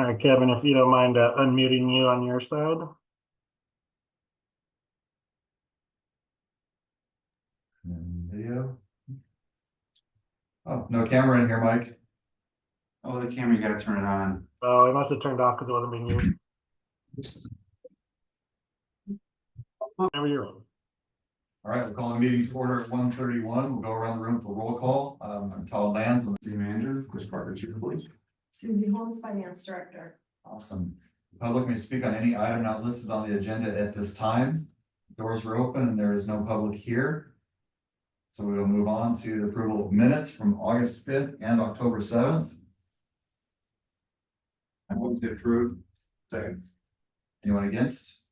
All right, Kevin, if you don't mind unmuting you on your side. Video. Oh, no camera in here, Mike. Oh, the camera, you gotta turn it on. Oh, it must have turned off because it wasn't being used. Whenever you're in. All right, we're calling the meeting to order at 1:31. We'll go around the room for roll call. I'm Todd Lands, I'm the city manager. Chris Parker, chief of police. Susie Holmes, finance director. Awesome. The public may speak on any item not listed on the agenda at this time. Doors were open and there is no public here. So we will move on to the approval of minutes from August 5th and October 7th. I move to approve. Second. Anyone against?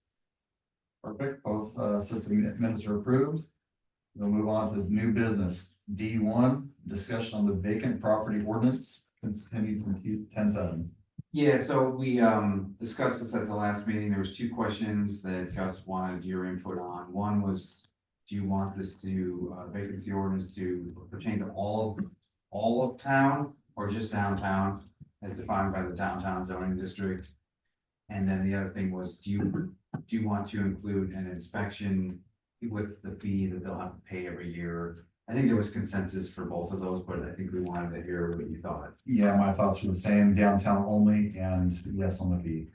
Perfect, both sets of minutes are approved. We'll move on to new business. D1, discussion on the vacant property ordinance, continued from 10-7. Yeah, so we discussed this at the last meeting. There was two questions that Gus wanted your input on. One was, do you want this to vacancy ordinance to pertain to all of town or just downtown as defined by the downtown zoning district? And then the other thing was, do you want to include an inspection with the fee that they'll have to pay every year? I think there was consensus for both of those, but I think we wanted to hear what you thought. Yeah, my thoughts were the same, downtown only, and yes on the fee.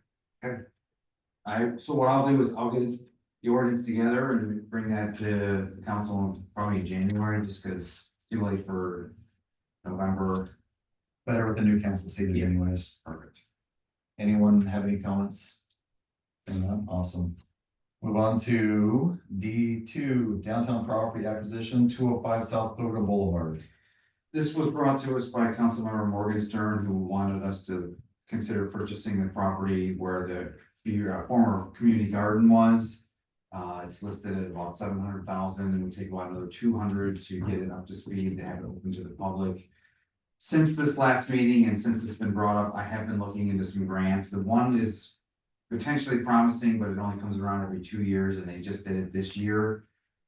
So what I'll do is I'll get the ordinance together and bring that to the council probably in January, just because it's too late for November. Better with the new council seated Yeah. anyways. Perfect. Anyone have any comments? Awesome. Move on to D2, downtown property acquisition, 205 South Cloverdale Boulevard. This was brought to us by Councilmember Morgenstern, who wanted us to consider purchasing the property where the former community garden was. It's listed at about 700,000, and it would take about another 200 to get it up to speed to have it open to the public. Since this last meeting and since it's been brought up, I have been looking into some grants. The one is potentially promising, but it only comes around every 2 years, and they just did it this year.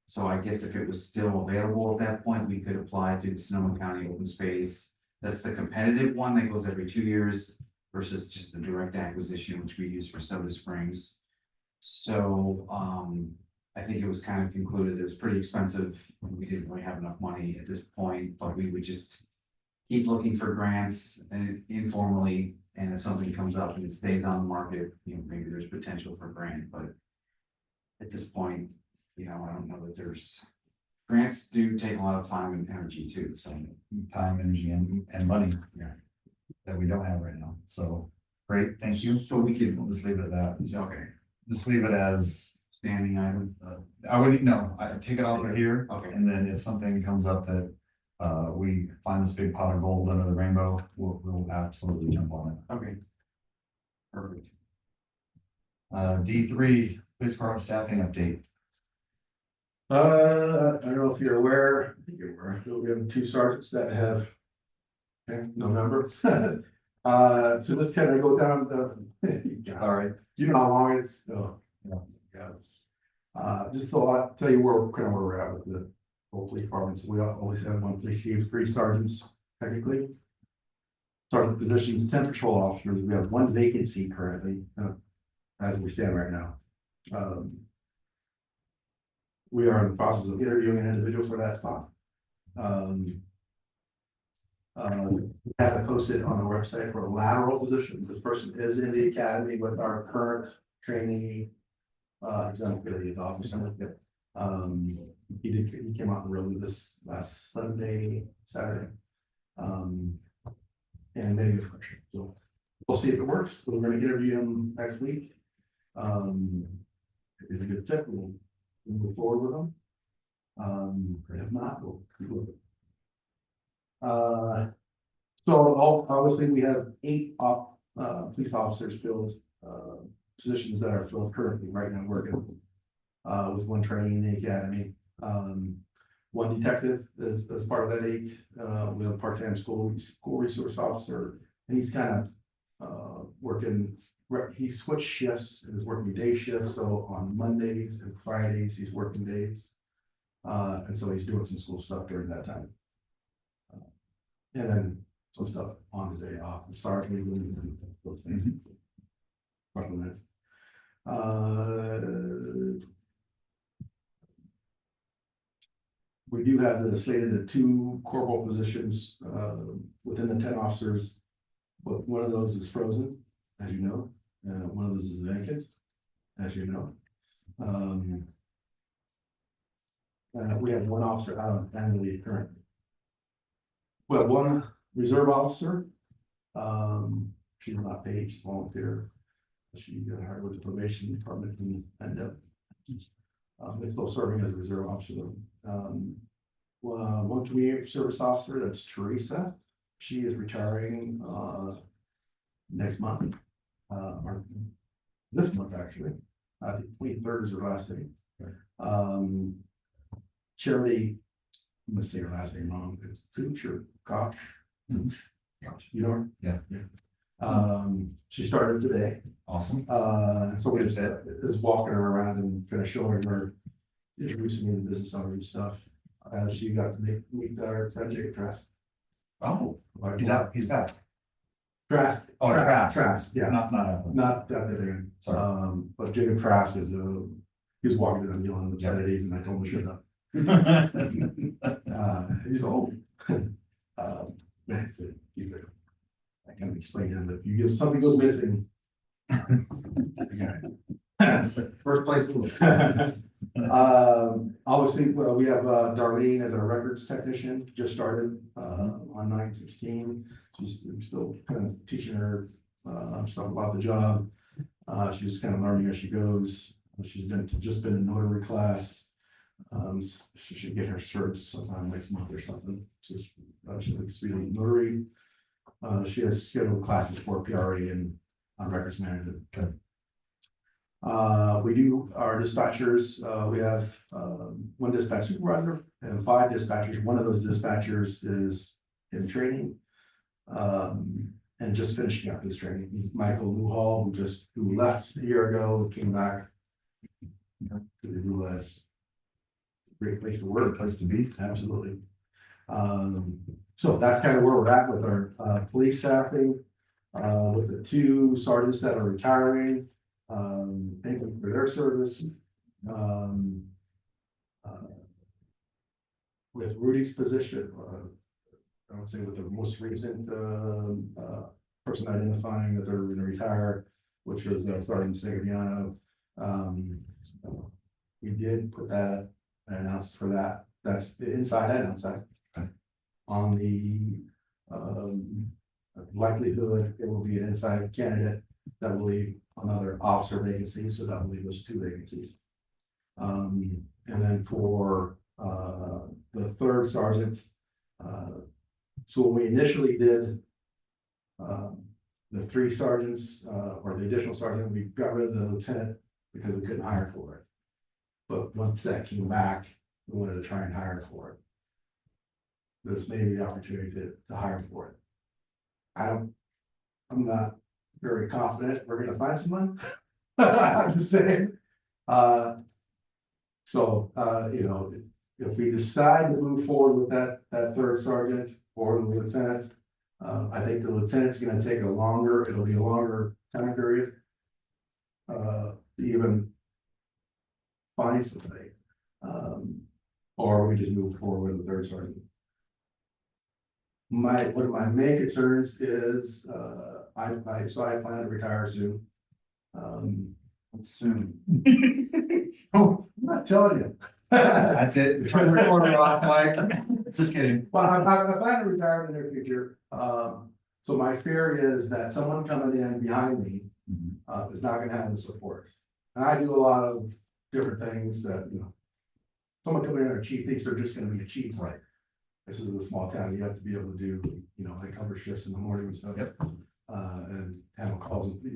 So I guess if it was still available at that point, we could apply to the Sonoma County Open Space. That's the competitive one that goes every 2 years versus just the direct acquisition, which we use for Soda Springs. So I think it was kind of concluded it was pretty expensive. We didn't really have enough money at this point, but we would just keep looking for grants and informally, and if something comes up and it stays on the market, maybe there's potential for grant, but at this point, I don't know that grants do take a lot of time and energy too, so. Time, energy, and money. Yeah. That we don't have right now. So great, thank you. So we could, We'll just leave it at that. okay, Just leave it as, standing item, I would, no, I take it off of here. okay, And then if something comes up that we find this big pot of gold under the rainbow, we'll absolutely jump on it. okay. Perfect. D3, police department staffing update. I don't know if you're aware, I think you're aware, we have 2 sergeants that have. November. So let's kind of go down the. All right. You know how long it's, oh, yeah. Just so I'll tell you where we're at with the whole police departments. We always have 1 police chief, 3 sergeants, technically. Sergeant positions, 10 patrol officers. We have 1 vacancy currently, as we stand right now. We are in the process of interviewing an individual for that spot. We have it posted on the website for a lateral position. This person is in the academy with our current trainee. Exemplary officer. He came out and rode this last Saturday. And many good questions. So we'll see if it works. We're going to interview him next week. If he's a good fit, we'll move forward with him. If not, we'll keep with it. So obviously we have 8 police officers filled, positions that are filled currently right now working, with 1 training in the academy. 1 detective as part of that 8, we have a part-time school resource officer, and he's kind of working, he switched shifts and is working day shifts. So on Mondays and Fridays, he's working days. And so he's doing some school stuff during that time. And then some stuff on the day off, the sergeant, and those things. Recommend. We do have the slated the 2 corporal positions, within the 10 officers. But one of those is frozen, as you know, one of those is vacant, as you know. We have 1 officer out on annual leave currently. We have 1 reserve officer. She's not paid, she's volunteer. She got hired with the probation department and ended up it's still serving as a reserve officer. 1 community service officer, that's Teresa. She is retiring next month, or this month actually. The 23rd is her last day. Charity, I'm gonna say her last name wrong. It's Cooch or Koch. You know her? Yeah. She started today. Awesome. So we just is walking her around and kind of showing her, introducing me to business owner and stuff. She got to meet our Jacob Trask. Oh, he's back. Trask. Oh, Trask. Trask, yeah. Not Not that thing. sorry. But Jacob Trask is he was walking to them yelling obscenities and I told him to shut up. He's old. Man, he's like, I can't explain him, but if you give something goes missing. First place to look. Obviously, well, we have Darlene as our records technician, just started on 9/16. She's still kind of teaching her stuff about the job. She's kind of learning as she goes. She's just been in notary class. She should get her certs sometime next month or something. She's speaking notary. She has scheduled classes for PRA and on records management. Okay. We do our dispatchers, we have 1 dispatch supervisor and 5 dispatchers. One of those dispatchers is in training. And just finishing up his training. He's Michael Newhall, who left a year ago, came back. To the U.S. Great place to work. Good place to be. Absolutely. So that's kind of where we're at with our police staffing, with the 2 sergeants that are retiring. Thank them for their service. With Rudy's position, I would say with the most recent person identifying that they're going to retire, which was Sergeant Segaviano. We did put that announced for that. That's the inside and outside. Okay. On the likelihood, it will be an inside candidate that will leave another officer vacancy, so that will leave us 2 vacancies. And then for the 3rd sergeant, so when we initially did the 3 sergeants or the additional sergeant, we got rid of the lieutenant because we couldn't hire for it. But once that came back, we wanted to try and hire for it. This may be the opportunity to hire for it. I'm not very confident we're gonna find someone. I'm just saying. You know, if we decide to move forward with that 3rd sergeant or the lieutenant, I think the lieutenant's gonna take it'll be a longer time period. To even find somebody. Or we just move forward with the 3rd sergeant. One of my main concerns is, I plan to retire soon. Soon. Oh, I'm not telling you. That's it. Turn the recorder off, Mike. Just kidding. Well, I plan to retire in the near future. So my fear is that someone coming in behind me is not gonna have the support. And I do a lot of different things that, you know, someone coming in, our chief thinks they're just gonna be a chief, right? This is a small town, you have to be able to do, you know, like cover shifts in the morning and stuff. Yep. And handle calls. There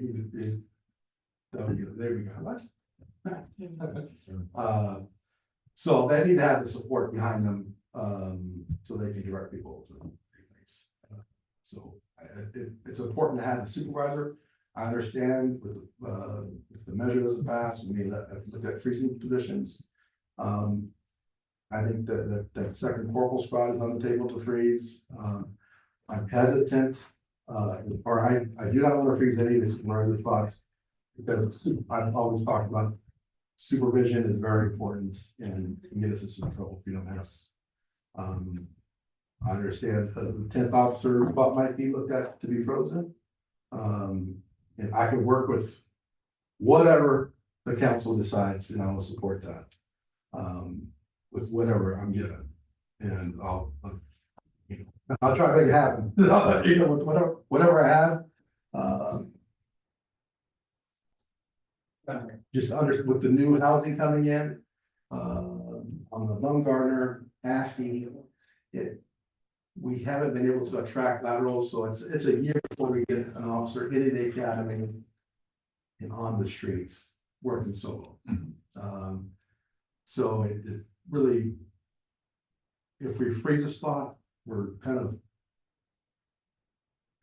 we go. What? So they need to have the support behind them, so they can direct people to do things. So it's important to have the supervisor. I understand with if the measure doesn't pass, we may look at freezing positions. I think that second corporal spot is on the table to freeze. I'm hesitant, or I do not want to freeze any of these emergency spots. Because I've always talked about supervision is very important and can get us in some trouble if we don't have. I understand the 10th officer spot might be looked at to be frozen. And I can work with whatever the council decides, and I will support that. With whatever I'm given, and I'll try to make it happen. With whatever I have. Just with the new housing coming in, on the Baumgartner, Ashby, we haven't been able to attract laterals, so it's a year before we get an officer in the academy and on the streets working solo. So it really, if we freeze a spot, we're kind of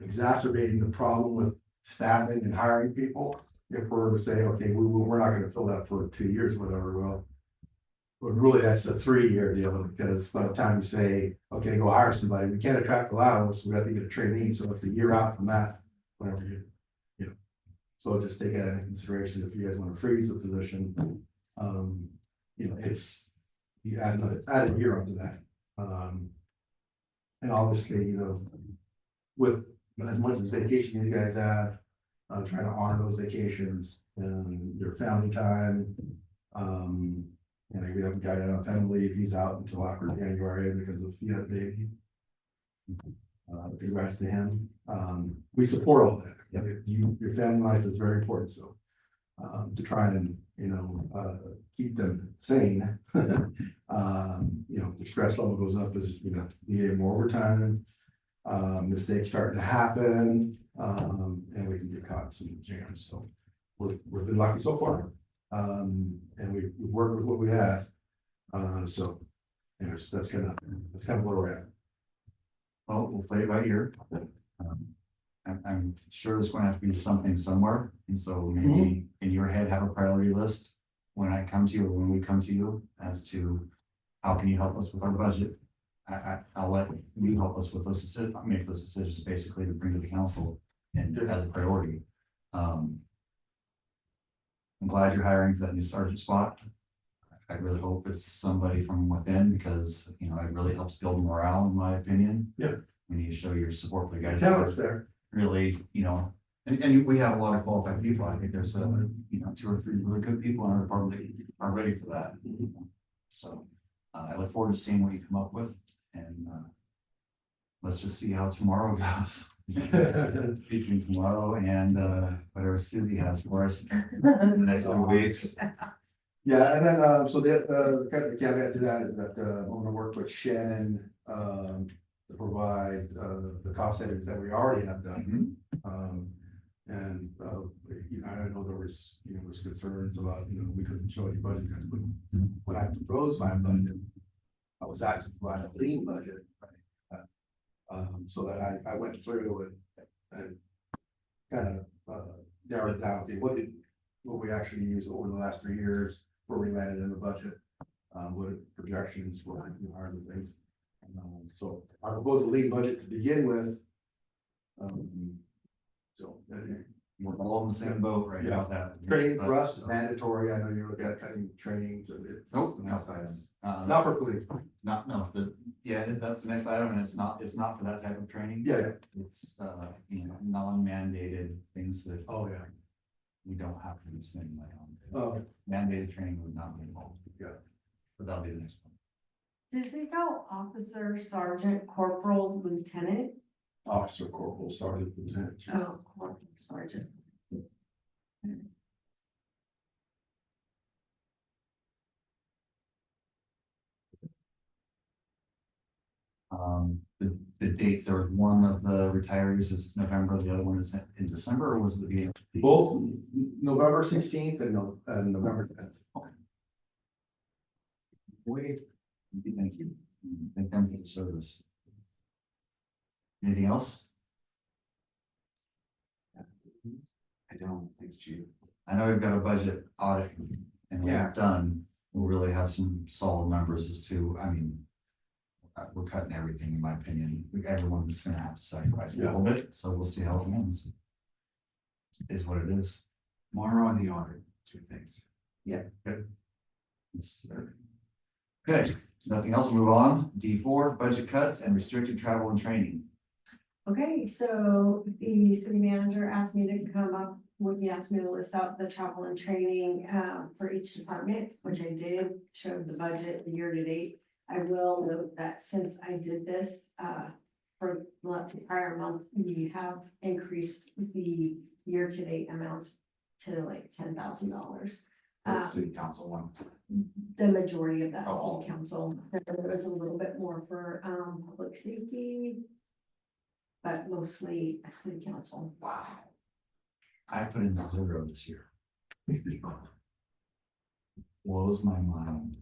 exacerbating the problem with staffing and hiring people. If we're saying, okay, we're not gonna fill that for 2 years, whatever, well, but really that's a 3-year deal, because by the time you say, okay, go hire somebody, we can't attract the laterals, so we have to get a trainee, so it's a year out from that, whenever you know. So just take that into consideration if you guys want to freeze the position. It's, you add a year onto that. And obviously, with as much as vacation you guys have, trying to honor those vacations and your family time. We have a guy out on family leave, he's out until after January because he had a baby. Congrats to him. We support all that. Your family life is very important, so to try and keep them sane. The stress level goes up as you get more overtime. Mistakes starting to happen, and we can get caught in some jams. So we've been lucky so far, and we've worked with what we had. So that's kind of where we're at. Well, we'll play it by ear. I'm sure there's going to have to be something somewhere, and so maybe in your head have a priority list when I come to you or when we come to you as to how can you help us with our budget. I'll let you help us with those decisions, make those decisions basically to bring to the council and as a priority. I'm glad you're hiring for that new sergeant spot. I really hope it's somebody from within because, it really helps build morale, in my opinion. Yeah. When you show your support for the guys. Talent's there. Really, and we have a lot of qualified people. I think there's, 2 or 3 really good people in our department that are ready for that. So I look forward to seeing what you come up with, and let's just see how tomorrow goes. Between tomorrow and whatever Susie has for us in the next 2 weeks. Yeah, and then so the caveat to that is that I'm going to work with Shannon to provide the cost savings that we already have done. And I know there was concerns about we couldn't show any budget cuts, but when I proposed my budget, I was asked to provide a lean budget, so that I went through it and kind of narrowed it down. Okay, what we actually used over the last 3 years, where we landed in the budget, what projections were, are the things. So I proposed a lean budget to begin with. We're all in the same boat right about that. Training for us is mandatory. I know you're looking at cutting training. So Nope, the next item. Not Not for police. that's the next item, and it's not for that type of training. Yeah. It's non-mandated things that Oh, yeah. we don't have to be spending money on. Oh, Mandated training would not be involved. Yeah. But that'll be the next one. Does it go officer, sergeant, corporal, lieutenant? officer, corporal, sergeant, lieutenant. Oh, corporal, sergeant. The dates, there was one of the retirees is November, the other one is in December, or was it the beginning? Both November 16th and November 10th. Wait, thank you. Thank them for the service. Anything else? I don't think you. I know we've got a budget audit, and when Yeah. it's done, we'll really have some solid numbers as to, we're cutting everything, in my opinion. Everyone's gonna have to sacrifice a little bit, so we'll see how it ends. Is what it is. Tomorrow and the audit, two things. Yes, sir. Okay, nothing else, move on. D4, budget cuts and restricted travel and training. Okay, so the city manager asked me to come up, he asked me to list out the travel and training, for each department, which I did, showed the budget year to date. I will note that since I did this, for the prior month, we have increased the year-to-date amounts to like $10,000. For the city council one. The majority of that Oh. city council, there was a little bit more for, public safety. But mostly a city council. Wow. I put in 0 this year. Blows my mind.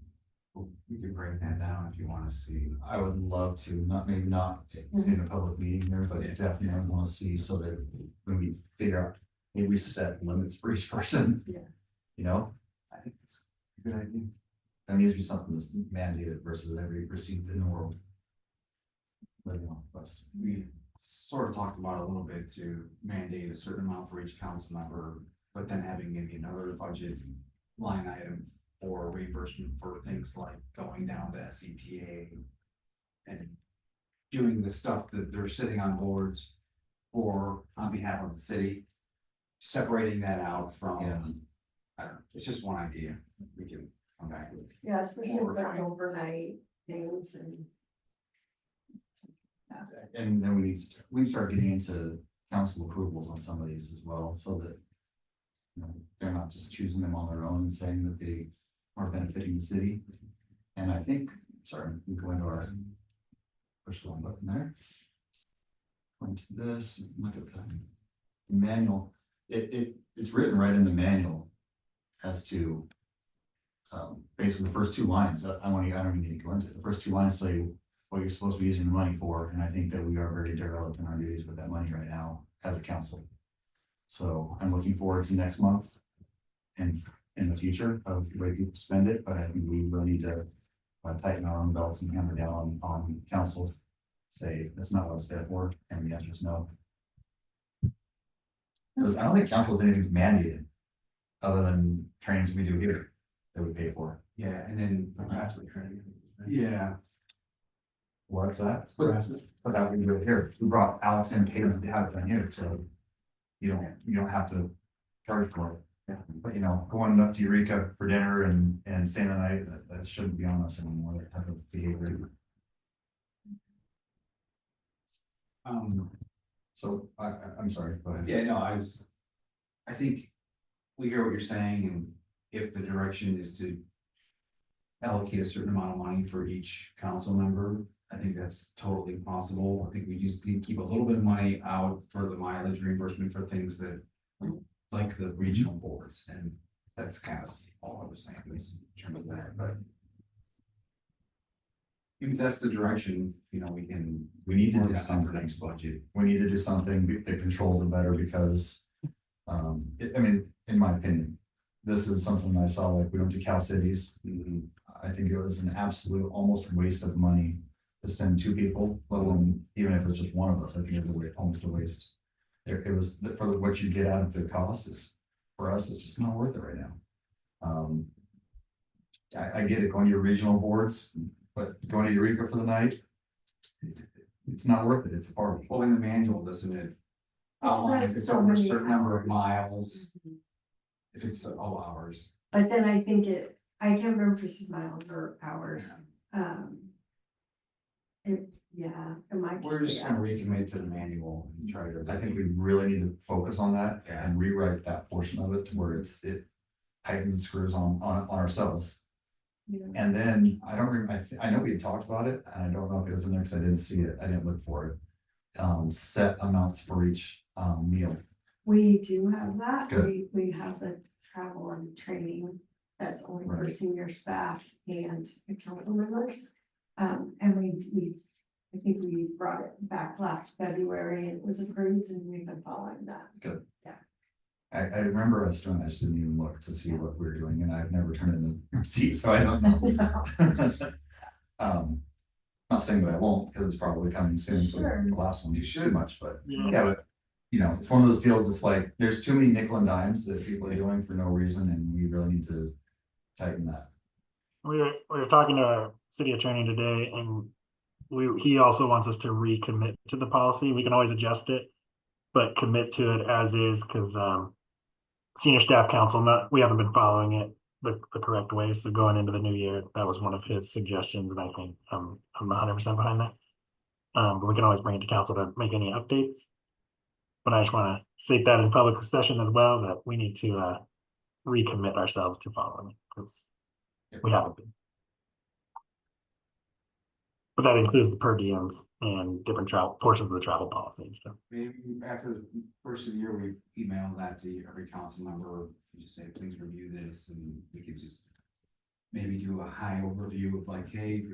We can break that down if you want to see. I would love to, maybe not in a public meeting here, but Yeah. definitely I want to see so that when we figure out, maybe we set limits for each person. Yeah. You know, I think it's a good idea. that needs to be something that's mandated versus every receipt in the world. Living on plus. We sort of talked about a little bit to mandate a certain amount for each council member, but then having maybe another budget line item for reimbursement for things like going down to SETA and doing the stuff that they're sitting on boards for on behalf of the city, separating that out from, Yeah. I don't know, it's just one idea. We can come back with. Yeah, especially More for refined. overnight things and. And then we can start getting into council approvals on some of these as well, so that. You know, they're not just choosing them on their own and saying that they are benefiting the city. And I think, sorry, we go into our. Push the one button there. Point to this, look at the manual, it's written right in the manual. As to. Basically the first 2 lines, I don't even need to go into it, the first 2 lines say what you're supposed to be using the money for, and I think that we are very derelict in our duties with that money right now as a council. So I'm looking forward to next month and in the future of the way people spend it, but I think we really need to tighten our own belts and hammer down on council. Say that's not what it's there for, and the answer is no. Because I don't think council is anything mandated, other than trainings we do here that we pay for. Yeah, and then, Harassment training. yeah, What's that? Harassment. But that we do it here, we brought Alex and Taylor to have it done here, so. You don't have to charge for it. Yeah. But going up to Eureka for dinner and staying the night, that shouldn't be on us anymore, that type of behavior. So I'm sorry, go ahead. yeah, no, I think we hear what you're saying, and if the direction is to allocate a certain amount of money for each council member, I think that's totally possible. I think we just need to keep a little bit of money out for the mileage reimbursement for things that, like the regional boards, and that's kind of all I was saying is in terms of that, but if that's the direction, we We need to work do on for something. next budget. We need to do something that controls it better because, I mean, in my opinion, this is something I saw, like we went to Cal Cities. I think it was an absolute almost waste of money to send 2 people, let alone even if it's just one of us, I think it was almost a waste. It was for what you get out of the cost is, for us, it's just not worth it right now. I get it going to your regional boards, but going to Eureka for the night, it's not worth it. It's a party. Well, in the manual, doesn't it outline if it's so over a many certain number of hours. miles, if it's all hours. But then I think I can't remember if it's miles or hours. It might. We're be just gonna hours. recommit to the manual and try to. I think we really need to focus on that Yeah. and rewrite that portion of it to where it tightens the screws on ourselves. Yeah. And then I know we had talked about it, and I don't know if it was in there because I didn't see it. I didn't look for it. Set amounts for each meal. We do have that. Good. We have the travel and training that's only for Right. senior staff and the council members. And I think we brought it back last February and it was approved and we've been following that. I remember us doing, I just didn't even look to see what we were doing, and I've never turned in a receipt, so I don't know. Not saying that I won't, because it's probably coming soon, so Sure. the last one, You too should. much, but, Yeah. yeah, but. You know, it's one of those deals, it's like, there's too many nickel and dimes that people are doing for no reason, and we really need to tighten that. We were talking to our city attorney today, and he also wants us to recommit to the policy. We can always adjust it, but commit to it as is, because senior staff council, we haven't been following it the correct way. So going into the new year, that was one of his suggestions, and I think I'm 100% behind that. But we can always bring it to council to make any updates. But I just want to state that in public session as well, that we need to recommit ourselves to following it, because we haven't been. But that includes the per diems and different travel portions of the travel policy and stuff. Maybe after the first of the year, we email that to every council member, and just say, please review this, and we could just. Maybe do a high overview of like, hey,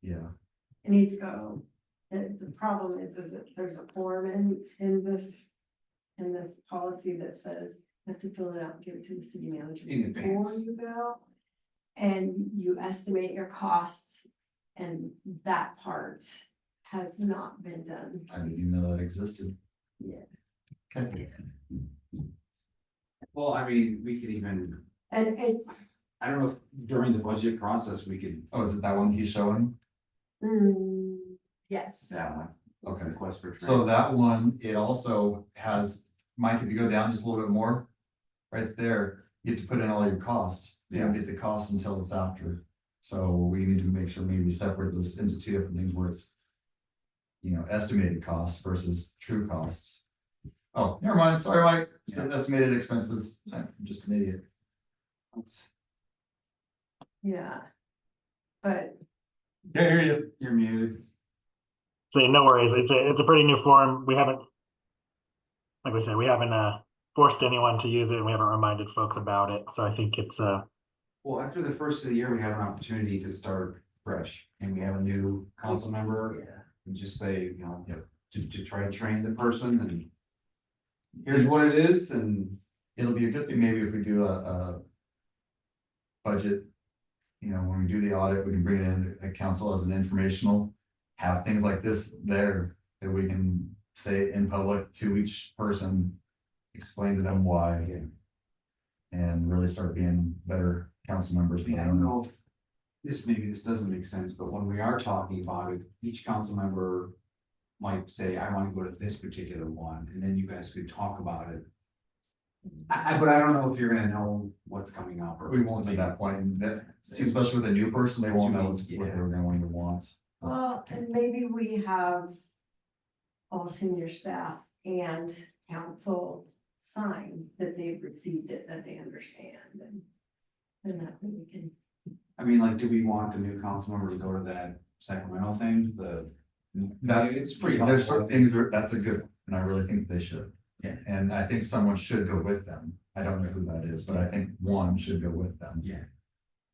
Yeah, It needs to go, the problem is that there's a form in this policy that says you have to fill it out and give it to the city manager In before advance. you go. And you estimate your costs, and that part has not been done I didn't even know that existed. yet. Okay. well, I mean, we could even, And it's, I don't know if during the budget process, we could. Oh, is it that one he's showing? yes. That one. Okay. Request for. So that one, it also has, Mike, if you go down just a little bit more, right there, you have to put in all your costs. You don't get the cost until it's after. So we need to make sure maybe we separate those into two different things where it's, you know, estimated cost versus true costs. Oh, never mind. Sorry, Mike. It's estimated expenses. I'm just an idiot. Yeah. But Can't hear you. You're muted. So no worries. It's a pretty new form. We haven't, like we said, we haven't forced anyone to use it, and we haven't reminded folks about it. So I think it's Well, after the first of the year, we have an opportunity to start fresh, and we have a new council member, and just say, you know, to try to train the person, and here's what it is, and It'll be a good thing maybe if we do a budget. You know, when we do the audit, we can bring it in at council as an informational, have things like this there that we can say in public to each person, explain to them why. And really start being better council members. I mean, I don't know if this doesn't make sense, but when we are talking about it, each council member might say, I want to go to this particular one, and then you guys could talk about it. But I don't know if you're gonna know what's coming up, or. We won't at that point, and that, especially with a new person, they won't know what Yeah. they're going to want. well, and maybe we have all senior staff and council sign that they've received it, that they understand, and that way we can. I mean, like, do we want the new council member to go to that Sacramento thing, That's, it's pretty there's helpful. certain things that's a good, and I really think they should. Yeah. And I think someone should go with them. I don't know who that is, but I think one should go with them. Yeah.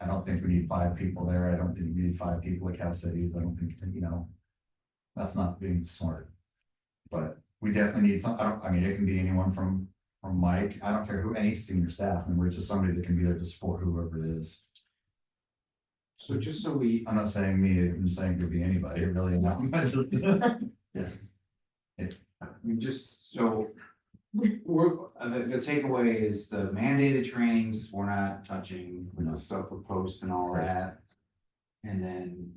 I don't think we need 5 people there. I don't think we need 5 people at Cal Cities. I don't think, you know, that's not being smart. But we definitely need some, I mean, it can be anyone from Mike, I don't care who, any senior staff member, just somebody that can be there to support whoever it is. So just so we, I'm not saying me, I'm saying it could be anybody, it really not. I mean, just so. We're, the takeaway is the mandated trainings, we're not touching, with the stuff with post and all that. And then.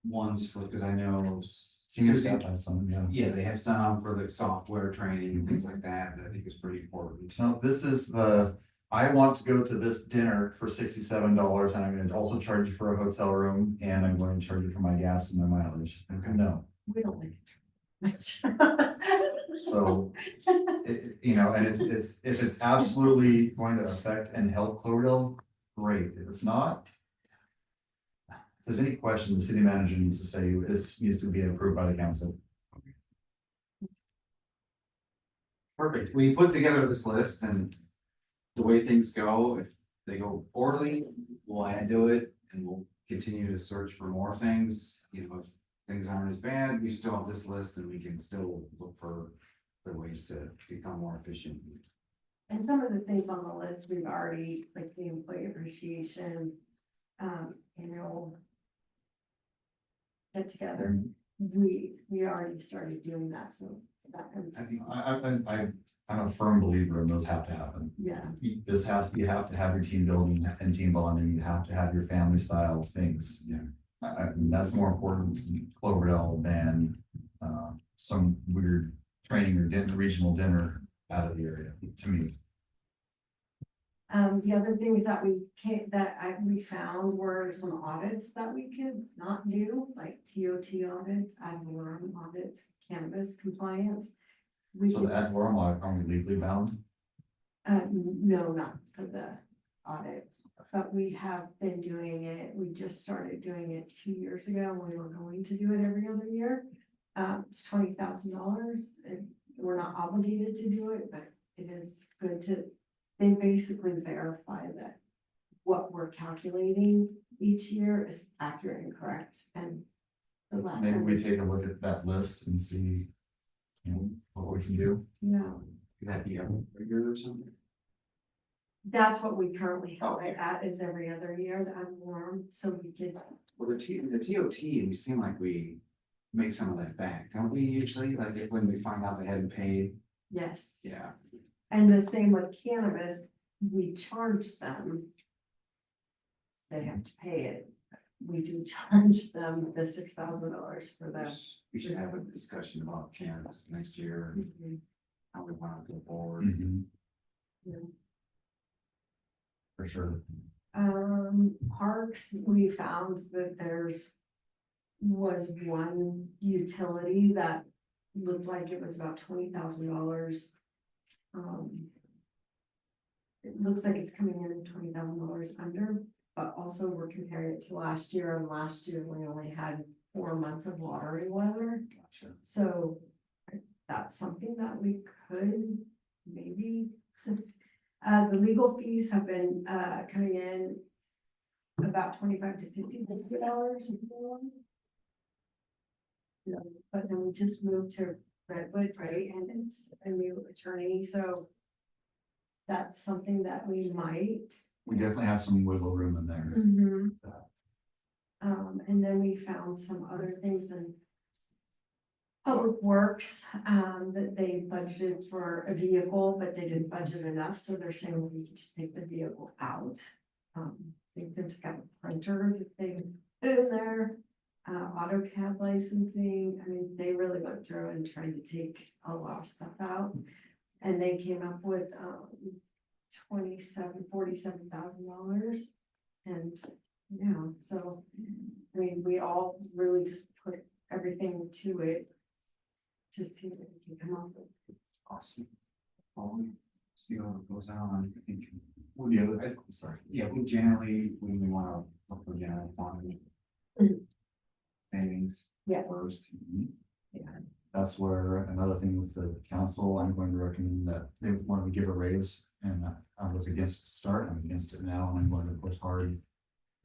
Ones for, because I know. Senior staff has some, yeah. Yeah, they have some for the software training and things like that, that I think is pretty important. No, this is I want to go to this dinner for $67 and I'm gonna also charge you for a hotel room and I'm going to charge you for my gas and my mileage. Okay. No, We don't like it. so, you know, and it's, if it's absolutely going to affect and help Cloverdale, great. If it's not, if there's any question, the city manager needs to say this needs to be approved by the council. Perfect, we put together this list, and the way things go, if they go poorly, we'll add to it, and we'll continue to search for more things. You know, if things aren't as bad, we still have this list, and we can still look for the ways to become more efficient. And some of the things on the list, we've already, like the employee appreciation, annual get together. We already started doing that, so that comes, I think I'm a firm believer in those have to happen. yeah. You have to have your team building and team bonding, you have to have your family style things. Yeah. That's more important in Cloverdale than, some weird training or regional dinner out of the area, to me. The other things that we found were some audits that we could not do, like TOT audits, ad valorem audits, cannabis compliance. We So could- the ad valorem, are we legally bound? No, not for the audit, but we have been doing it. We just started doing it 2 years ago. We were going to do it every other year. It's $20,000 and we're not obligated to do it, but it is good to, they basically verify that what we're calculating each year is accurate and correct. And the last Maybe time, we take a look at that list and see, what we can do. yeah, could that be every year or something? that's what we currently have it at, is every other year, the ad valorem, so we could. Well, the TOT, we seem like we make some of that back, don't we usually? Like when we find out they hadn't paid? Yes. Yeah. And the same with cannabis, we charge them. They have to pay it. We do charge them the $6,000 for that. We should have a discussion about cannabis next year, how we want to go forward. Yeah. For sure. Parks, we found that was one utility that looked like it was about $20,000. It looks like it's coming in $20,000 under, but also we're comparing it to last year, and last year we only had 4 months of watery weather. Gotcha. So that's something that we could maybe. The legal fees have been coming in about $25 to $50. Yeah, but then we just moved to Redwood, right? And it's a new attorney, so that's something that we might. We definitely have some wiggle room in there. And then we found some other things in Public Works, that they budgeted for a vehicle, but they didn't budget enough, so they're saying we can just take the vehicle out. They could take out a printer that they put in there, AutoCAD licensing. I mean, they really went through and tried to take a lot of stuff out. And they came up with, $47,000. And, yeah, so, I mean, we all really just put everything to it to see what we can come up with. Awesome. Well, we see what goes on, I think. Well, the other, I'm sorry. Yeah, we generally, when we want to look for general fund savings Yes. first. Yeah. That's where another thing with the council, I'm going to recommend that they want to give a raise, and I was against it to start, I'm against it now, and I'm going to push hard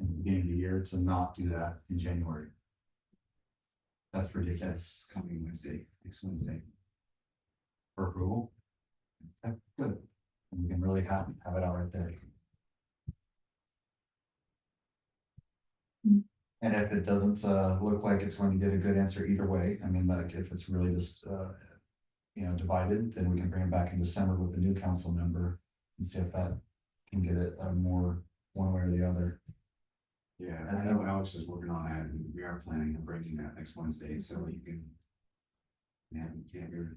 in the beginning of the year to not do that in January. That's ridiculous. That's coming Wednesday, next Wednesday. For approval. Okay, good. And we can really have it out right there. And if it doesn't look like it's going to get a good answer either way, I mean, like if it's really just divided, then we can bring it back in December with a new council member and see if that can get it more one way or the other. Yeah, I know Alex is working on that, and we are planning on bringing that next Wednesday, so you can have your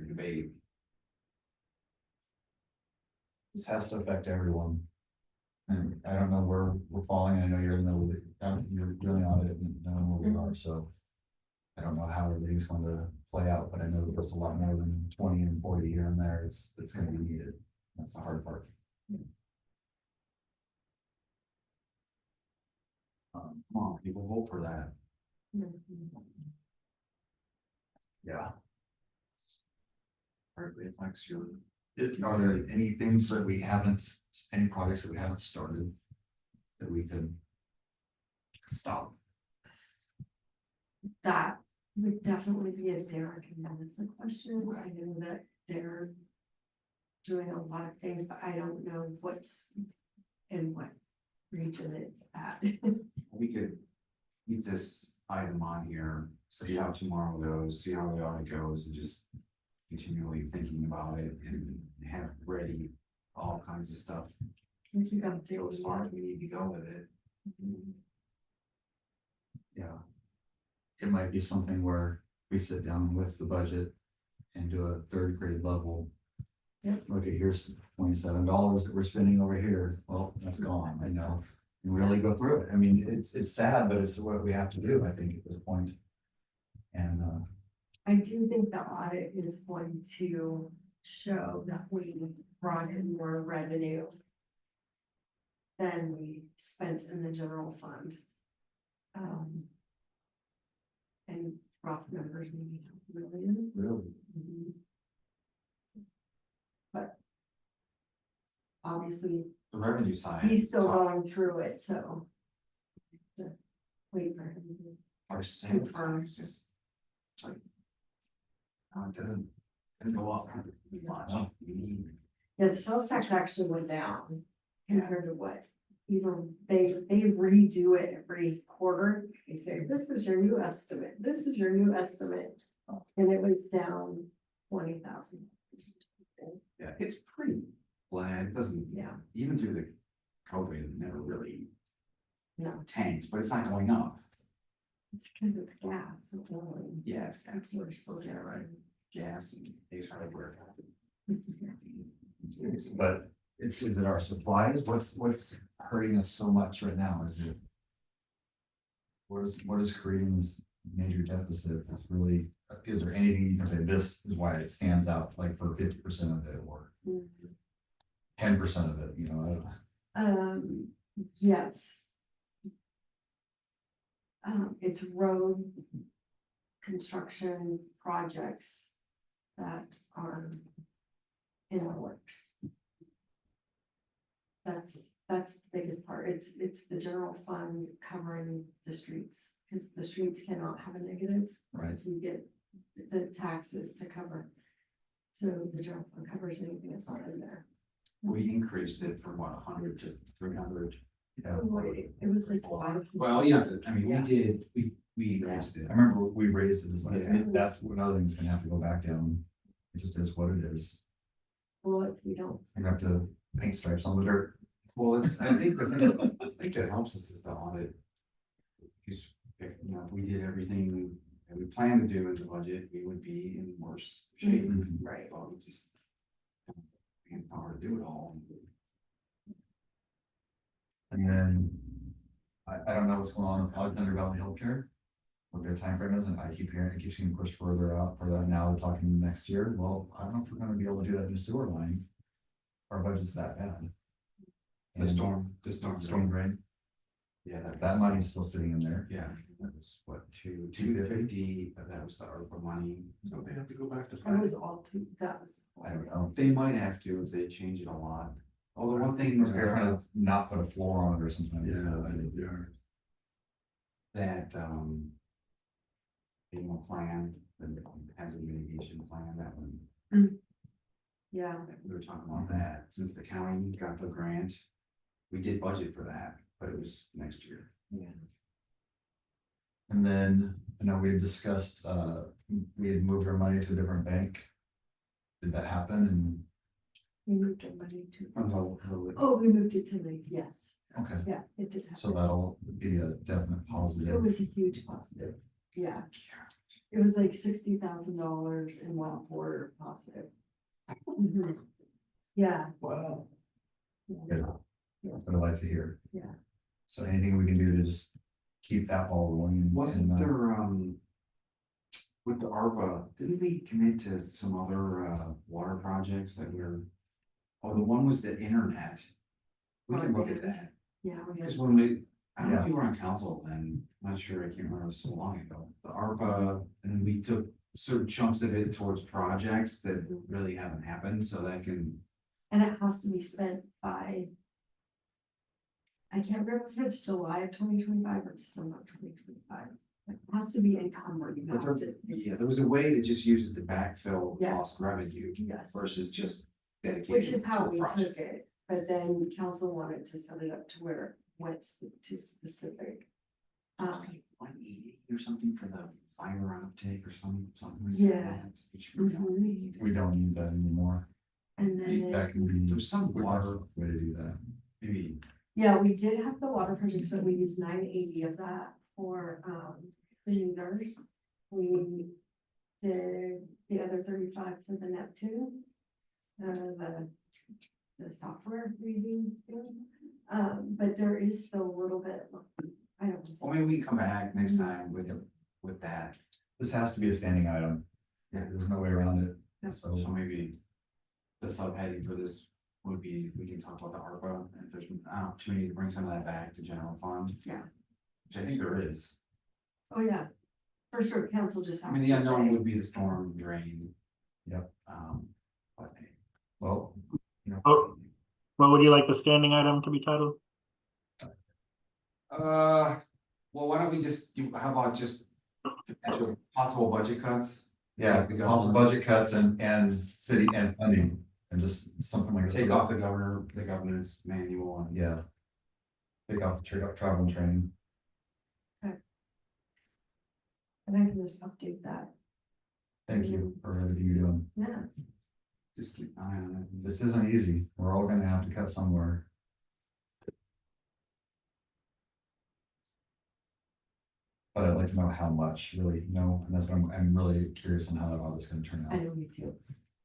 debate. This has to affect everyone. And I don't know where we're falling. I know you're in the middle of it. You're doing audit and knowing where we are, so. I don't know how everything's going to play out, but I know that there's a lot more than 20 and 40 here and there. It's gonna be needed. That's the hard part. Come on, people vote for that. Yeah. Partly affects your. Are there any things that we haven't, any projects that we haven't started that we could stop? That would definitely be a Derek and Melissa question. I know that they're doing a lot of things, but I don't know what's in what region it's at. We could keep this item on here, see how tomorrow goes, see how the audit goes, and just continually thinking about it and have ready all kinds of stuff. You got to Go as far as we need to go with it. Yeah. It might be something where we sit down with the budget and do a third grade level. Yep. Look at here's $27 that we're spending over here. Well, that's gone, I know. And really go through it. I mean, it's sad, but it's what we have to do, I think, at this point. And, I do think the audit is going to show that we brought in more revenue than we spent in the general fund. And rough numbers, maybe $500,000. really, Mhm. But obviously, The revenue side. he's still going through it, so. to Wait for him to Our sales confirm. tax just. It's like. It doesn't go up much. We need. Yeah, the sales tax actually went down compared to what, even they redo it every quarter. They say, this is your new estimate, this is your new estimate. And it was down 20,000. Yeah, it's pretty flat. It doesn't, Yeah, even through the COVID, it never really no, tanked, but it's not going up. it's because it's gas. Only. Yeah, it's That's gas, what we're still yeah, right, generating. gas and things hardware. but is it our supplies? What's hurting us so much right now? Is it? What is creating this major deficit that's really, is there anything you can say, this is why it stands out, like for 50% of it or Mhm. 10% of it, you know? Yes. It's road construction projects that are in the works. That's the biggest part. It's the general fund covering the streets, because the streets cannot have a negative. Right. Because we get the taxes to cover. So the general fund covers anything that's not in there. We increased it from what, 100 to 300. Yeah. It was like 5. Well, you have to, I mean, Yeah. we increased it. I remember we raised it this last, Yeah. that's another thing's gonna have to go back down. It just is what it is. Well, if we don't, You're gonna have to paint stripes on the dirt. Well, I think that helps us is the audit. Because, if we did everything that we planned to do in the budget, we would be in worse shape. right. But we just don't have the power to do it all. And then, I don't know what's going on with Alexander Valley Healthcare. What their timeframe is, and I keep hearing, it keeps getting pushed further out, now they're talking next year. Well, I don't know if we're gonna be able to do that new sewer line. Our budget's that bad. The storm drain, Yeah, that money's still sitting in there. Yeah, that was what, 250, that was the ARPA money. So they have to go back to. That was all two, that was. I don't know. They might have to if they change it a lot. Although one thing was They're trying to not put a floor on it or something. I think they are. that, plan, the hazard mitigation plan, that one, Yeah, we were talking about that, since the county got the grant. We did budget for that, but it was next year. yeah. And then, I know we had discussed, we had moved our money to a different bank. Did that happen? We moved our money to. From the- Oh, we moved it to the, yes, And, okay, yeah, it did so happen. that'll be a definite It positive. was a huge positive, yeah. It was like $60,000 in one quarter positive. Mhm. Yeah. Wow. Good. What I'd like to hear. Yeah. So anything we can do to just keep that ball rolling. Wasn't and, there, with the ARPA, didn't we commit to some other, water projects that were? Oh, the one was the internet. We can look at that, Yeah. we because had- when I don't know Yeah. if you were on council then, I'm not sure, I can't remember, it was so long ago. The ARPA, and we took certain chunks of it towards projects that really haven't happened, so that can. And it has to be spent by. I can't remember if it's July of 2025 or December of 2025. It has to be encumbered. You But have there- to- Yeah, there was a way to just use it to backfill Yeah. lost revenue Yes. versus just dedicated. Which is how to a we project. took it, but then council wanted to set it up to where it went to specific It's like 180 or something for the fiber uptake or something like Yeah. that, which we don't Mhm. need. We don't need that anymore. And That then, can be, There's some water, way to do that. maybe, yeah, we did have the water projects, but we used 980 of that for, the meters. We did the other 35 for the Neptune. The software reading thing, but there is still a little bit, I don't. well, maybe we can come back next time with that. This has to be a standing item. Yeah. There's no way around it. Yep. So So, maybe the subheading for this would be, we can talk about the ARPA, and if there's an opportunity to bring some of that back to general fund. Yeah. Which I think there is. Oh, yeah, for sure, council just. I mean, the unknown would be the storm drain. Yep. But hey, well, Oh. What would you like the standing item to be titled? well, why don't we just, how about just potential possible budget cuts? yeah, Take the possible governor- budget cuts and city and funding and just something like this. Take off the governor's manual and. Yeah. Take off travel and training. And I can just update that, Thank you for everything you're doing. yeah. Just keep an eye on it. This isn't easy. We're all gonna have to cut somewhere. But I'd like to know how much, really, and that's why I'm really curious on how that audit's gonna turn I out. know me too.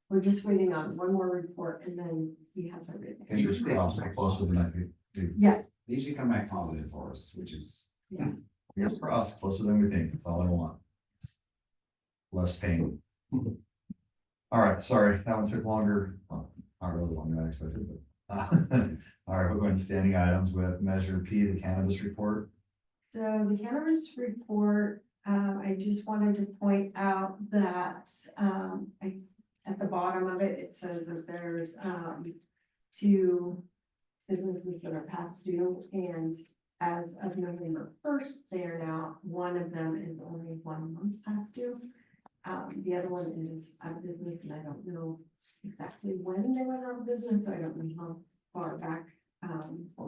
We're just waiting on one more report and then he has everything. Fingers crossed, we're closer than I think. Yeah, They usually come back positive for us, which is, Fingers crossed, closer than we think. That's all I want. Less pain. All right, sorry, that one took longer. Well, not really longer than I expected, but. All right, we're going to standing items with measure P, the cannabis report. so the cannabis report, I just wanted to point out that, at the bottom of it, it says that there's, 2 businesses that are past due, and as of November 1st, they are now, one of them is only 1 month past due. The other one is out of business, and I don't know exactly when they went out of business, so I don't know how far back,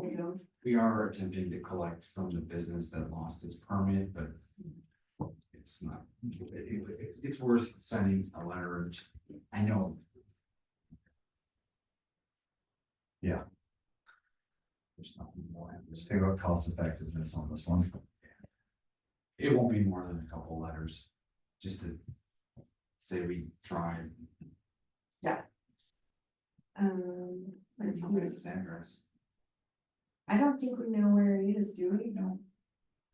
they go. we are attempting to collect from the business that lost its permit, but it's not, it's worth sending a letter. I know. Yeah. There's nothing more. Let's think about cost effectiveness on this one. It won't be more than a couple letters, just to say we tried. Let's Nobody see. has his address. I don't think we know where he is, do we? No.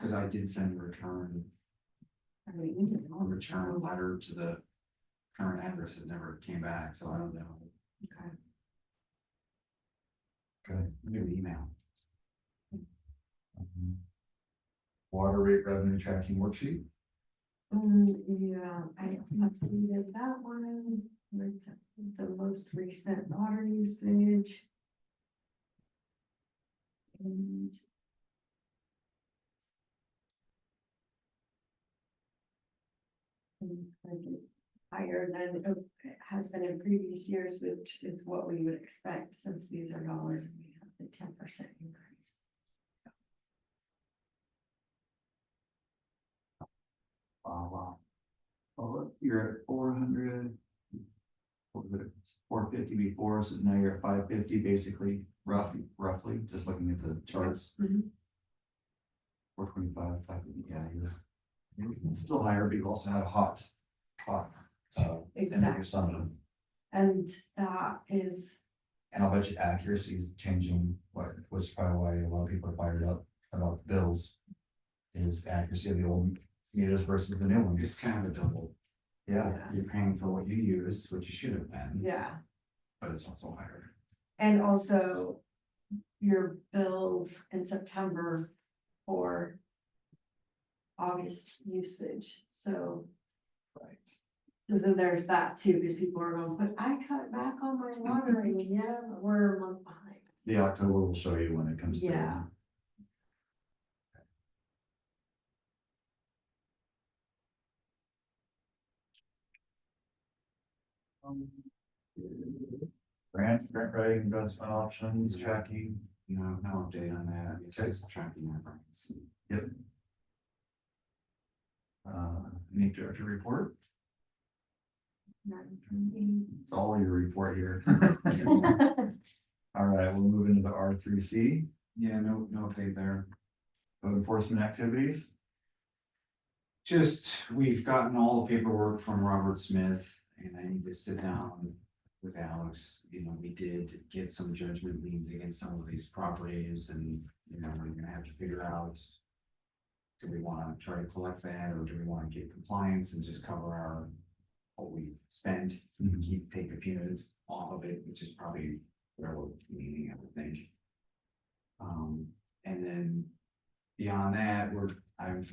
Cause I did send a return letter to the current address. It never came back, so I don't know. Okay. Good. Maybe an email. Water rate revenue tracking worksheet. Yeah, I updated that one with the most recent water usage. And higher than it has been in previous years, which is what we would expect since these are dollars and we have the 10% increase. Wow. Oh, you're at 400. 450 before, so now you're at 550, basically, roughly, just looking at the charts. Mhm. 425, 550, yeah, you're still higher, but you also had a hot, end of your summer. And that is, And I'll bet you accuracy is changing, which is probably why a lot of people are fired up about the bills. Is the accuracy of the old meters versus the new It's ones. kind of a double. Yeah, You're paying for what you use, which you should have been, yeah. but it's also higher. And also your bills in September for August usage, so. right. So then there's that too, because people are going, but I cut back on my watering, yeah, but we're a month behind. The October will show you when it comes through. Yeah. Grant writing, investment options, tracking. No update on that. It's just tracking our brains. Yep. Any director report? None It's all your report here. All right, we'll move into the R3C, Yeah, no update there. code enforcement activities. Just, we've gotten all the paperwork from Robert Smith, and I need to sit down with Alex. You know, we did get some judgment liens against some of these properties, and, you know, we're gonna have to figure out, do we wanna try to collect that, or do we wanna get compliance and just cover our, what we spent, and take the punitives off of it, which is probably where we're leaning, I would think. And then beyond that, I've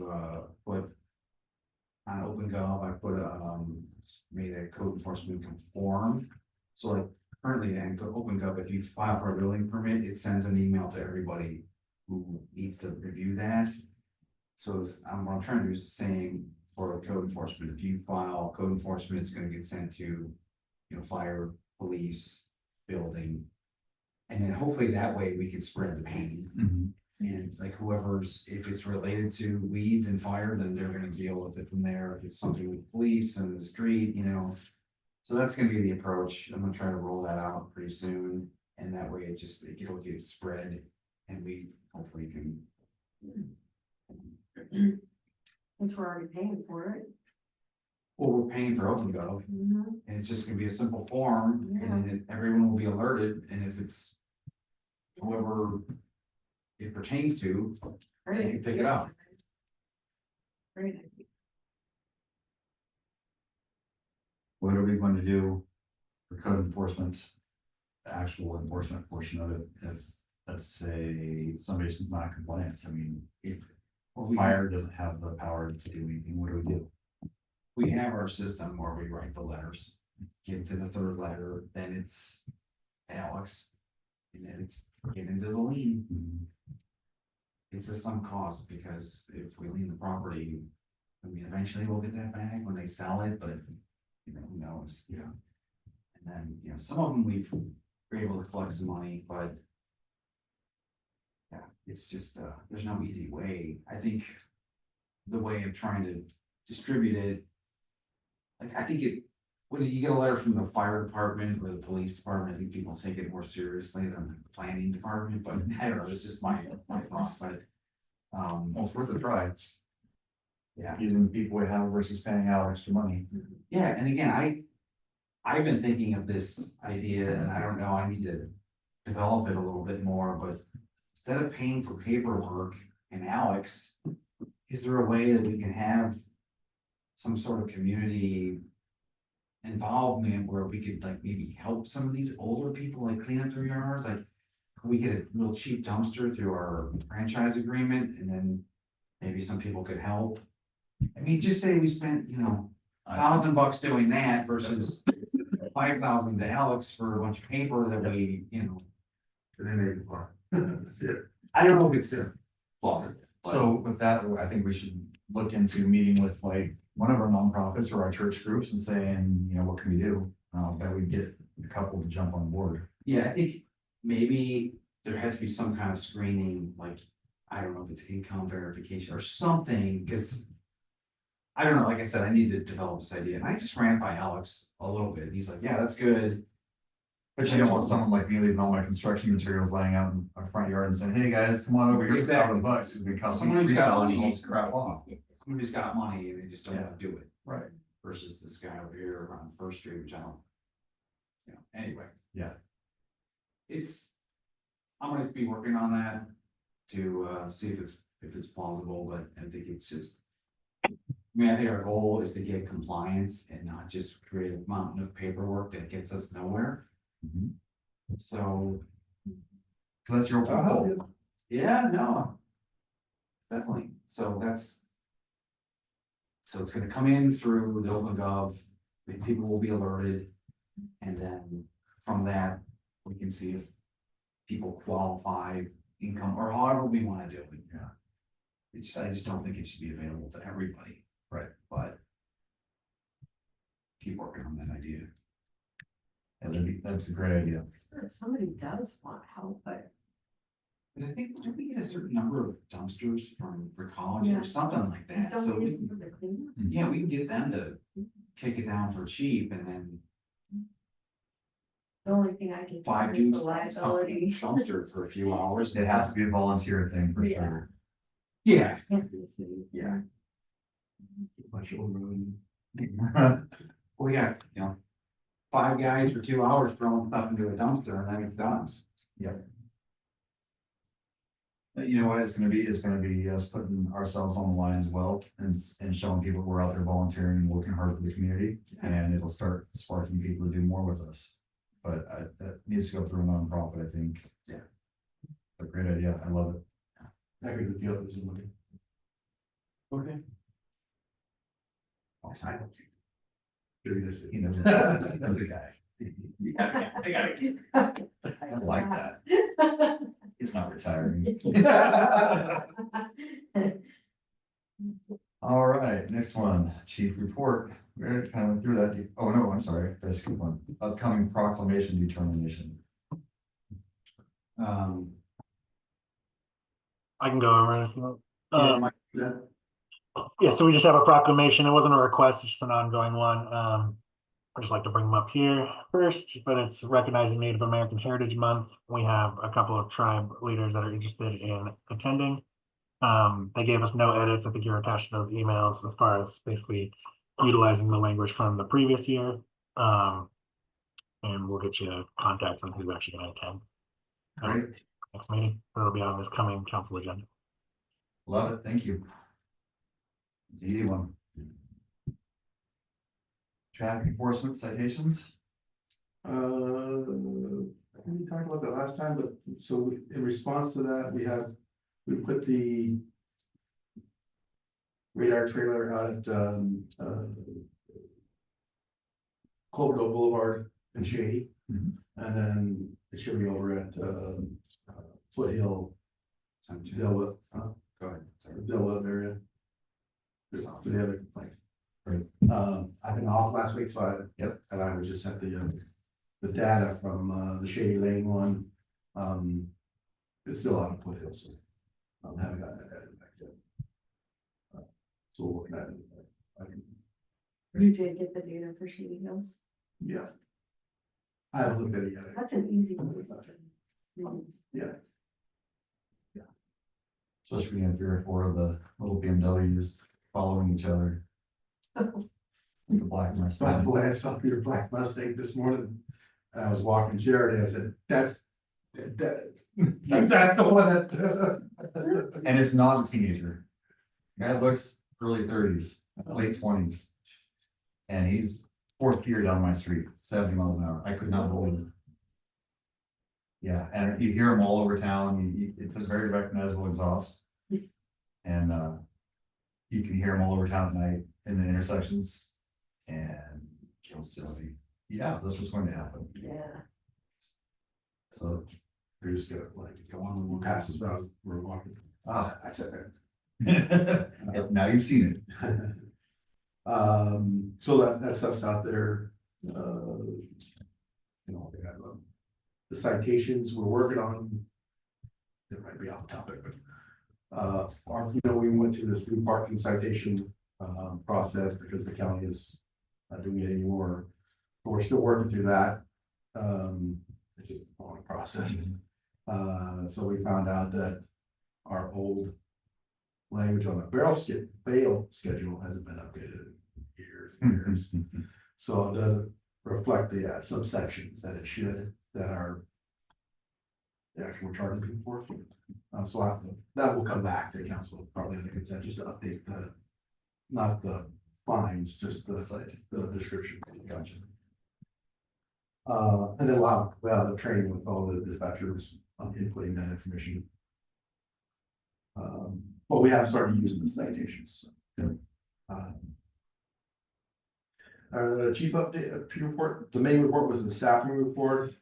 put on OpenGov, I put made a code enforcement conform. So like currently in OpenGov, if you file for a building permit, it sends an email to everybody who needs to review that. So what I'm trying to do is the same for code enforcement. If you file code enforcement, it's gonna get sent to, you know, fire, police, building. And then hopefully that way we could spread the pain. And like whoever's, if it's related to weeds and fire, then they're gonna deal with it from there. If it's something with police and the street, you know. So that's gonna be the approach. I'm gonna try to roll that out pretty soon. And that way it'll get spread and we hopefully can. Since we're already paying for it. Well, we're paying for OpenGov and it's just gonna be a simple form and then everyone will be alerted. And if it's whoever it pertains to, they can pick it up. Great. What are we going to do for code enforcement? The actual enforcement portion of it, if, let's say, somebody's not compliant, I mean, if fire doesn't have the power to do anything, what do? We have our system where we write the letters, get to the third letter, then it's Alex. And then it's get into the lien. It's a some cost because if we lien the property, I mean, eventually we'll get that back when they sell it, but you know, who knows? Yeah. And then, you know, some of them we're able to collect some money, but yeah, it's just, there's no easy way. I think the way of trying to distribute it, like, I think when you get a letter from the fire department or the police department, I think people take it more seriously than the planning department, but I don't know, it's just my thought, but. Well, it's worth a try, Yeah, using the people we have versus paying out extra money. yeah, and again, I've been thinking of this idea, and I don't know, I need to develop it a little bit more, but instead of paying for paperwork and Alex, is there a way that we can have some sort of community involvement where we could like maybe help some of these older people like clean up their yards? Like, could we get a real cheap dumpster through our franchise agreement and then maybe some people could help? I mean, just say we spent, you know, $1,000 doing that versus 5,000 to Alex for a bunch of paper that we, you know. I don't know if it's plausible. but- So with that, I think we should look into meeting with like one of our nonprofits or our church groups and saying, you know, what can we do? That we get a couple to jump on board. Yeah, I think maybe there had to be some kind of screening, like, I don't know if it's income verification or something, because. I don't know, like I said, I need to develop this idea, and I just ran it by Alex a little bit, and he's like, yeah, that's good. But you don't want someone like me leaving all my construction materials laying out in our front yard and saying, hey, guys, come on over here for Exactly. $1,000, because we cost me Someone who's got $3,000 money. to crap off. Someone who's got money and they just don't want to do it. Right. Versus this guy over here on First Street, which I don't. You know, anyway. Yeah. I'm gonna be working on that to see if it's plausible, but I think it's just. I mean, I think our goal is to get compliance and not just create a mountain of paperwork that gets us nowhere. Mhm. So, So that's your goal. yeah, no. Definitely, so it's gonna come in through the OpenGov, people will be alerted. And then from that, we can see if people qualify income or however we wanna do it. Yeah. I just don't think it should be available to everybody. Right. But. Keep working on that idea. Yeah, that's a great idea. If somebody does want help, but 'Cause I think, did we get a certain number of dumpsters for college Yeah. or something like that? So So we we use can- for the cleanup. yeah, we can get them to kick it down for cheap and then The only thing I can. five do is dudes the liability. dumpster for a few hours. It has to be a volunteer thing for Yeah. sure. Yeah, Can't be seen. Yeah. My children. we got, 5 guys for 2 hours throwing stuff into a dumpster and then it's done. You know what it's gonna be us putting ourselves on the line as well and showing people we're out there volunteering and working hard for the community. And it'll start sparking people to do more with us. But that needs to go through a nonprofit, I think. Yeah. A great idea. I love it. I agree with you, this is money. Okay. I don't. Sure, you guys do. He knows, he knows the guy. I like that. He's not retiring. All right, next one, chief report. We already kind of went through that. Oh, no, I'm sorry. That's a good one. Upcoming proclamation determination. I can go over it if you want. Yeah. Yeah, so we just have a proclamation. It wasn't a request, it's just an ongoing one. I'd just like to bring them up here first, but it's recognizing Native American Heritage Month. We have a couple of tribe leaders that are interested in attending. They gave us no edits. I think you're attached to those emails as far as basically utilizing the language from the previous year. And we'll get you contacts on who's actually going to attend. Great. Next meeting, it'll be on this coming council agenda. Love it. Thank you. It's an easy one. Traffic enforcement citations. I think we talked about that last time, but so in response to that, we put the radar trailer out at, Cloverdale Boulevard and Shady. Mhm. And then it should be over at, Foothill, Delwood, Go ahead. Sorry. Delwood area. For the other complaint. Right. I've been off last week, so and I was just sent the data from, the Shady Lane one. It's still on Foothill, so I haven't gotten that data back yet. So we're working at it. I can, You did get the data for Shady Hills. yeah. I haven't looked at it yet. That's an easy place to. Yeah. Especially when you have 3 or 4 of the little BMWs following each other. Like a black By Mustang. the way, I saw Peter Black Mustang this morning. And I was walking Sheridan, I said, that's the one that. And it's not a teenager. Guy looks early 30s, late 20s. And he's 4th gear down my street, 70 miles an hour. I could not believe it. Yeah, and you hear them all over town. It's a very recognizable exhaust. And you can hear them all over town at night in the intersections. And it's just, yeah, that's what's going to happen. Yeah. So they're just gonna like go on and pass us while we're walking. I said that. Now you've seen it. So that stuff's out there. They got the citations we're working on. It might be off topic, but we went through this new parking citation process because the county is not doing it anymore. But we're still working through that. It's just a long process. So we found out that our old language on the bail schedule hasn't been updated in years. So it doesn't reflect the subsections that it should, that are the actual charging people for. So that will come back to council probably in the consent, just to update not the fines, just the description. Gotcha. And then we'll have the training with all the dispatchers on inputting that information. But we haven't started using the citations. Chief update, chief report, the main report was the staffing report.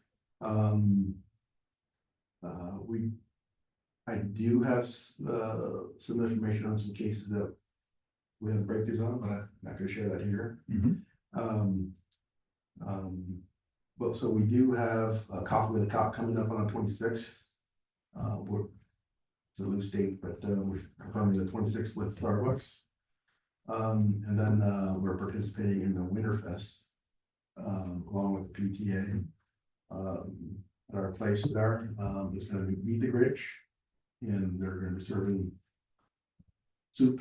I do have some information on some cases that we have breakthroughs on, but I'm not gonna share that here. But so we do have a coffee with a cop coming up on the 26th. it's a loose date, but, we're confirming the 26th with Starbucks. And then, we're participating in the Winterfest, along with the PTA. At our place there, it's gonna be Meet the Grinch, and they're gonna be serving soup.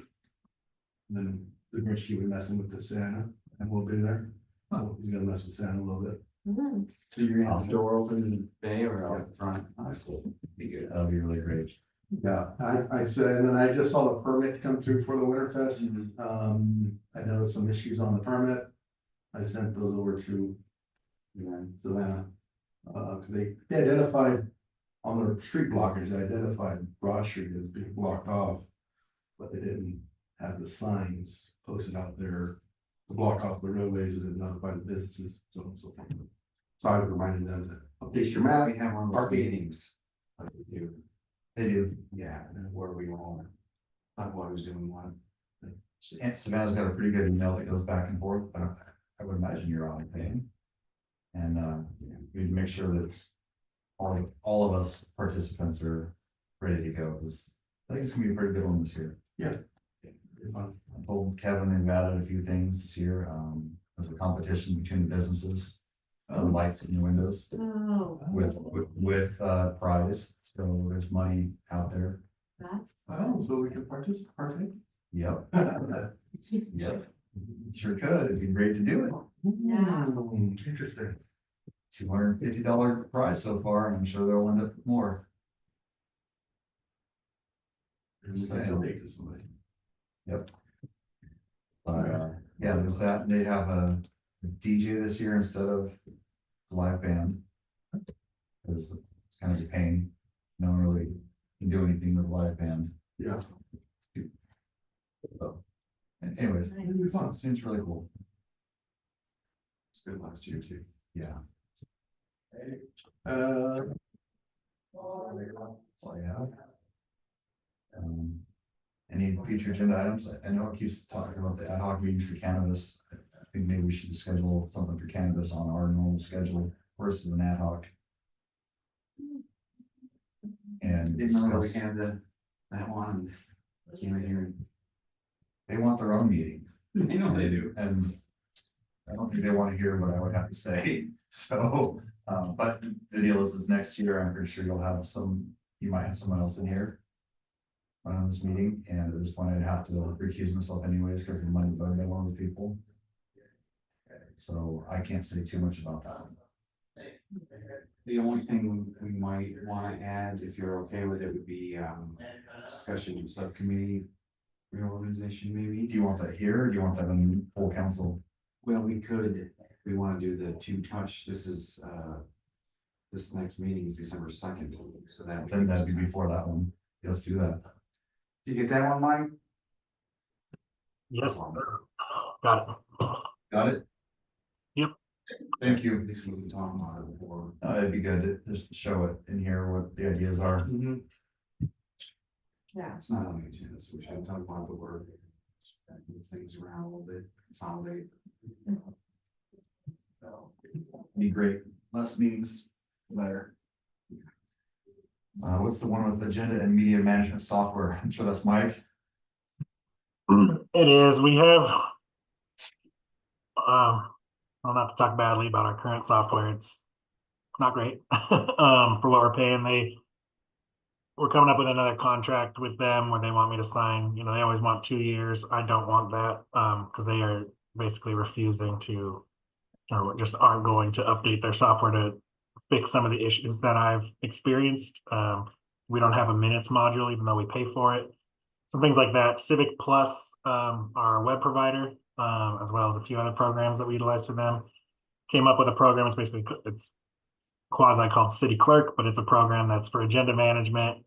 And then the Grinch will be messing with the Santa, and we'll be there. Oh, he's gonna mess with Santa a little bit. Mhm. So you're gonna have the door open in the bay or out the front? Oh, that's cool. Be good. That'll be really great. Yeah, I said, and then I just saw the permit come through for the Winterfest. I noticed some issues on the permit. I sent those over to Savannah. Cause they identified on their street blockers, they identified Broad Street as being blocked off. But they didn't have the signs posted out there to block off the roadways and notify the businesses, so on and so forth. So I was reminding them to update your map. We have one of those Parking. meetings. Like we do. They do. Yeah, and where we all. Talk about who's doing what. Aunt Savannah's got a pretty good email that goes back and forth. I would imagine you're on it, Pam. And we'd make sure that all of us participants are ready to go, because I think it's gonna be a pretty good one this year. Yeah. I told Kevin they've added a few things this year. There's a competition between the businesses, lights in the windows Oh, with prize. So there's money out there. that's. Oh, so we can partake? Yep. Yep. Sure could. It'd be great to do it. Yeah. Interesting. $250 prize so far, and I'm sure they'll end up with more. And we can donate to somebody. Yep. But yeah, there's that. They have a DJ this year instead of a live band. Because it's kind of a pain. No one really can do anything with a live band. Yeah. So, anyways, It'll be fun. seems really cool. It's good last year too. Yeah. Uh, That's all I have. Any future agenda items? I know it keeps talking about the ad hoc meetings for cannabis. I think maybe we should schedule something for cannabis on our normal schedule versus an ad hoc. And Didn't remember we discuss, had that one. Came in here. they want their own meeting, I know they do. and I don't think they want to hear what I would have to say. So, but the deal is next year, I'm pretty sure you might have someone else in here on this meeting, and at this point, I'd have to recuse myself anyways, because the money voted by one of the people. So I can't say too much about that. The only thing we might wanna add, if you're okay with it, would be, discussion of subcommittee reorganization maybe. Do you want that here, or do you want that in full council? Well, we wanna do the two-touch, this next meeting is December 2nd, so that. Then that'd be before that one. Let's do that. Did you get that one, Mike? Yes, sir. Got it. Got it? Yep. Thank you. At least we can talk about it before. It'd be good to just show it in here what the ideas are. Yeah. It's not on the agenda, so we should talk about the work. Move things around a little bit, consolidate. Be great. Less meetings, better. What's the one with agenda and media management software? I'm sure that's Mike. It is, we have, well, not to talk badly about our current software, it's not great, for what we're paying. We're coming up with another contract with them where they want me to sign, they always want 2 years. I don't want that, because they are basically refusing to, or just aren't going to update their software to fix some of the issues that I've experienced. We don't have a minutes module, even though we pay for it. Some things like that. Civic Plus, our web provider, as well as a few other programs that we utilize for them, came up with a program. It's quasi called City Clerk, but it's a program that's for agenda management,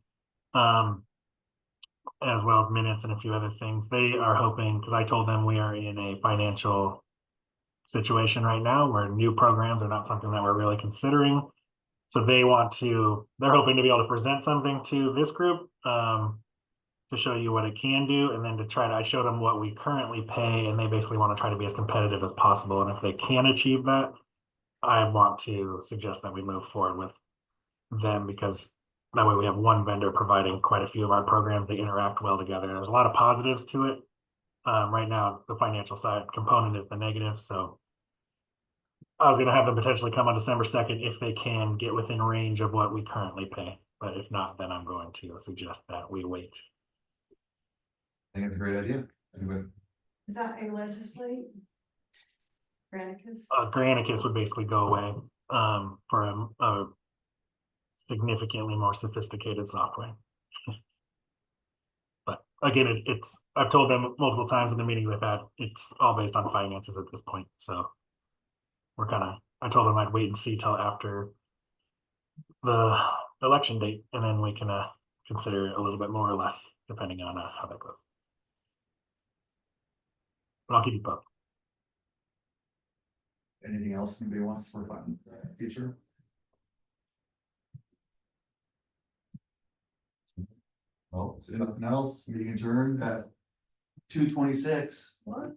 as well as minutes and a few other things. They are hoping, because I told them we are in a financial situation right now where new programs are not something that we're really considering. So they're hoping to be able to present something to this group, to show you what it can do, and then I showed them what we currently pay, and they basically want to try to be as competitive as possible. And if they can achieve that, I want to suggest that we move forward with them, because That way we have one vendor providing quite a few of our programs. They interact well together. There's a lot of positives to it. Right now, the financial side component is the negative, so I was gonna have them potentially come on December 2nd if they can get within range of what we currently pay. But if not, then I'm going to suggest that we wait. I think it's a great idea. Anybody? Is that a legislate? Granicus? Granicus would basically go away, for a significantly more sophisticated software. But again, I've told them multiple times in the meetings we've had, it's all based on finances at this point, so. I told them I'd wait and see till after the election date, and then we can, consider it a little bit more or less, depending on, how that goes. But I'll keep you posted. Anything else anybody wants for fun, future? Oh, so nothing else, meeting adjourned at 2:26. What?